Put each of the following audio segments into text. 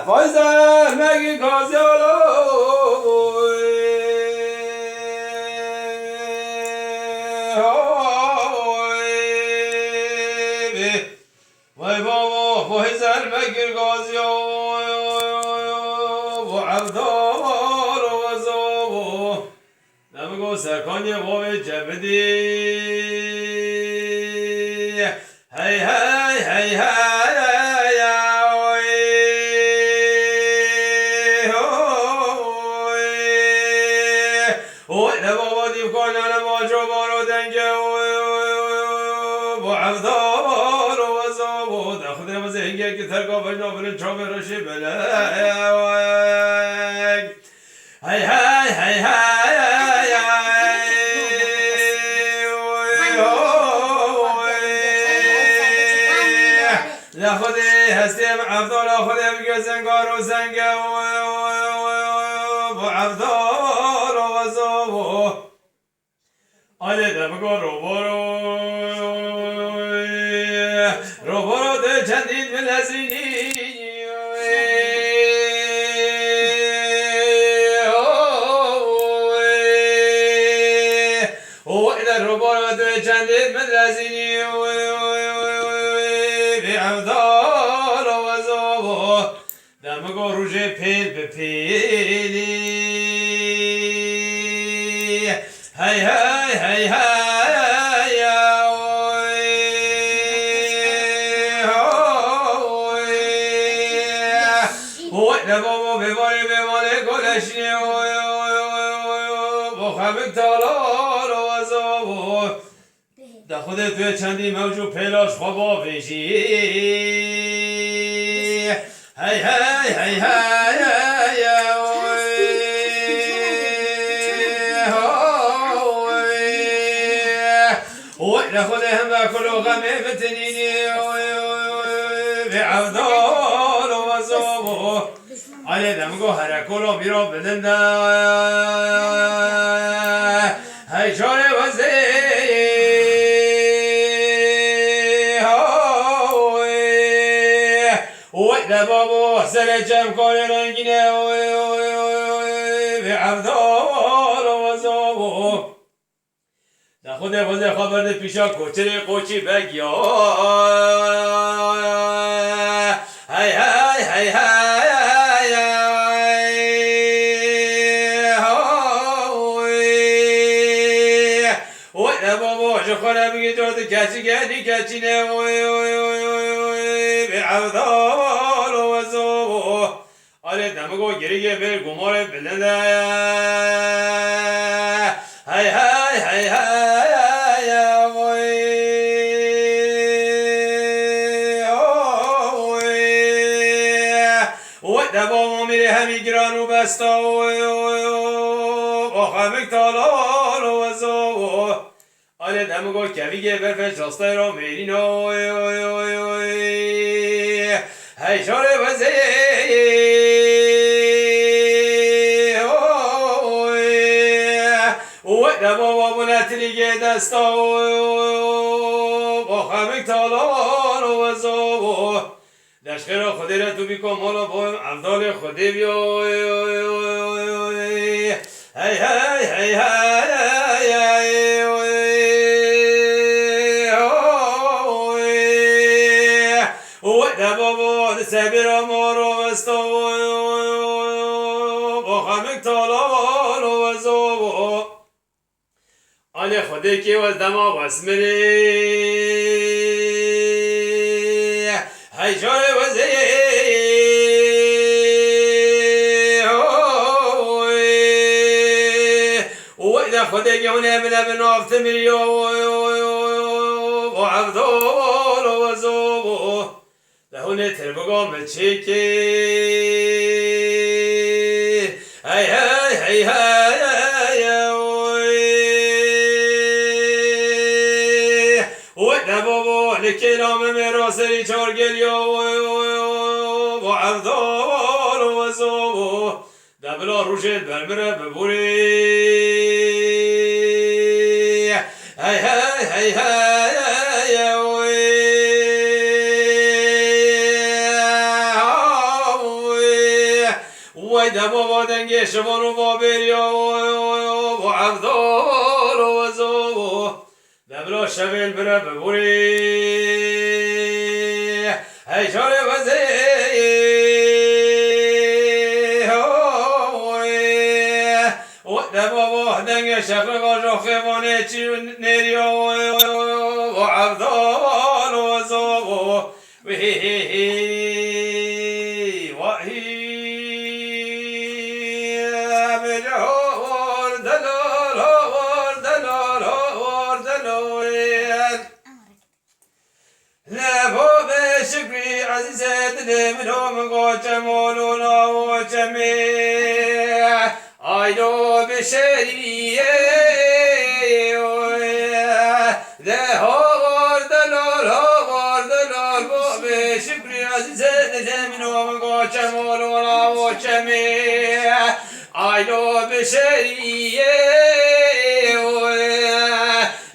فایزر مگی کازیالو وای بابا فایزر مگی کازیالو و عبدال و زابو نمگو سرکانی وای جبدی هی هی هی هی عبدال و زابود خدا مزهگی که ترکا بجنا بلند چاپ رشی بلگ هی هی هی هی لا خدي هستیم عبدال خدا بگه زنگار و زنگه عبدال و زابود آله دمگو رو برو ده چندین ملزینی و ایدر رو برو ده چندین ملزینی بی عبدال و زابو دمگو روژ پیل به پیلی هی هی هی هی بابا بباره گلشنی با خمک تالار و زابو ده خودت توی چندی موجود پیلاش خوابا پیشی هی هی هی هی ده خود هم کلو غمه بتنینی به عبدال و زابو آله دمگو هر کلو بیرو بدنده هی چاره وزه وی ده بابو سر جمع کار رنگینه به عبدال و زابو ده خود وزه خبر ده پیشا کوچه قوچی بگیا هی هی هی هی خورا بگی تو کچی گردی کچی نه به عبدال و زابو آره دمگو گریگه بر گمار بلنده هی هی هی هی و دبامو میره همی گرانو بستا با خمک تالار و زابو آله دمگو کمیگه برفش راستای را میرین هی شاره وزه و دبابا منتلیگه دستا با خمک تالار و زابو دشقه را خودی را تو بیکن مالا با عبدال خودی بیا هی هی هی هی بابا سبیر مارو بستا با خمک تالار و زابو آله خودی که وز دما واسمری هی شاره وزه و خودی که اونه بله بنافت میریو با عبدال و زابو لهونه تربگا مچکی هی هی هی هی و دبابا لکلام مراسری چارگلیا با عبدال و زابو دبلا روشت برمره ببوری هی هی هی هی آی دبا دنگ شبان و بابریا و عبدال و زو دبلا شبیل بره ببوری هیچار وزی و دبا دنگ شفر قاجا خیبانه چی نریا و عبدال و زو Ayno bişeriye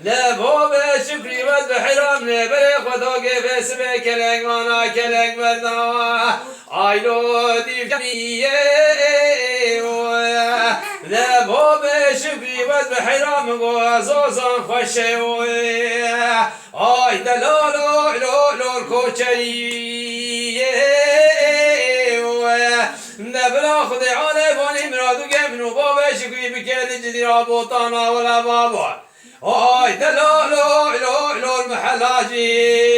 Lebo be şükri vez be hiram ne be Khoda gefes be keleng mana keleng verda Ayno divjamiye Lebo be şükri vez be hiram go azozan khoşe Ay delalo lol koçeriye نبلا خدي على بني مرادو جبنو بابا شكوي بكل جدي رابطانا ولا بابا هاي دلالو لو المحلاجي